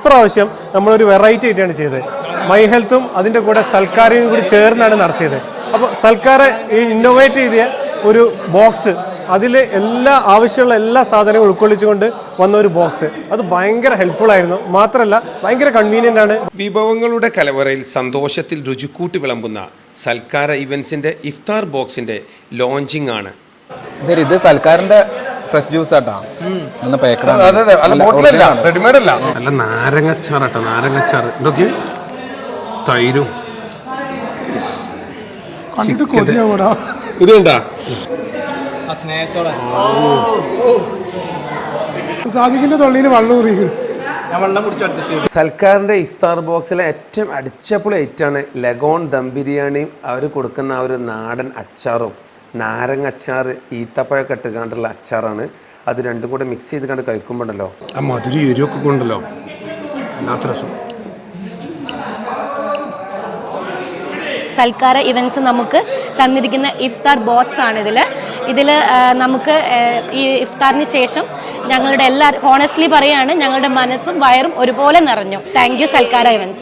ഇപ്രാവശ്യം നമ്മളൊരു വെറൈറ്റി ആയിട്ടാണ് ചെയ്തത്. മൈ ഹെൽത്തും അതിൻ്റെ കൂടെ സൽക്കാരയും കൂടി ചേർന്നാണ് നടത്തിയത്. അപ്പോൾ സൽക്കാര ഇന്നോവേറ്റ് ചെയ്ത ഒരു ബോക്സ്, അതിൽ ആവശ്യമുള്ള എല്ലാ സാധനങ്ങളും ഉൾക്കൊള്ളിച്ചുകൊണ്ട് വന്ന ഒരു ബോക്സ്, അത് ഭയങ്കര ഹെൽപ്ഫുൾ ആയിരുന്നു. മാത്രമല്ല ഭയങ്കര കൺവീനിയൻ്റ് ആണ്. വിഭവങ്ങളുടെ കലവറയിൽ സന്തോഷത്തിൽ രുചിക്കൂട്ടി വിളമ്പുന്ന സൽക്കാര ഇവൻസിന്റെ ഇഫ്താർ ബോക്സിന്റെ ലോഞ്ചിങ് ആണ്. ശരി, ഇത് സൽക്കാരന്റെ ഫ്രഷ് ജ്യൂസ് ആട്ടാ, റെഡിമെയ്ഡ് അല്ല, നല്ല നാരങ്ങച്ചാറാട്ടോ. നാരങ്ങച്ചാറ് ഇതൊക്കെ തൈരും ഇത് കണ്ടാ സ്നേഹത്തോടെ സാദിഖിന്റെ തൊള്ളിയിൽ വെള്ളം കുറിക്കും. സൽക്കാറിന്റെ ഇഫ്താർ ബോക്സിലെ ഏറ്റവും അടിച്ചപ്പൊളി ഐറ്റാണ് ലഗോൺ ദം ബിരിയാണിയും അവർ കൊടുക്കുന്ന ആ ഒരു നാടൻ അച്ചാറും. നാരങ്ങ അച്ചാറ്, ഈത്തപ്പഴമൊക്കെ ഇട്ടുകൊണ്ടുള്ള അച്ചാറാണ്. അത് രണ്ടും കൂടെ മിക്സ് ചെയ്ത് കണ്ട് കഴിക്കുമ്പോണ്ടല്ലോ ആ മധുരം എരിവൊക്കെ കൊണ്ടല്ലോ വല്ലാത്ത രസം. സൽക്കാര ഇവൻസ് നമുക്ക് തന്നിരിക്കുന്ന ഇഫ്താർ ബോക്സ് ആണ്. ഇതിൽ നമുക്ക് ഈ ഇഫ്താറിന് ശേഷം ഞങ്ങളുടെ ഹോണസ്റ്റ്ലി പറയാണ്, ഞങ്ങളുടെ മനസ്സും വയറും ഒരുപോലെ നിറഞ്ഞു. Thank you Salkara events.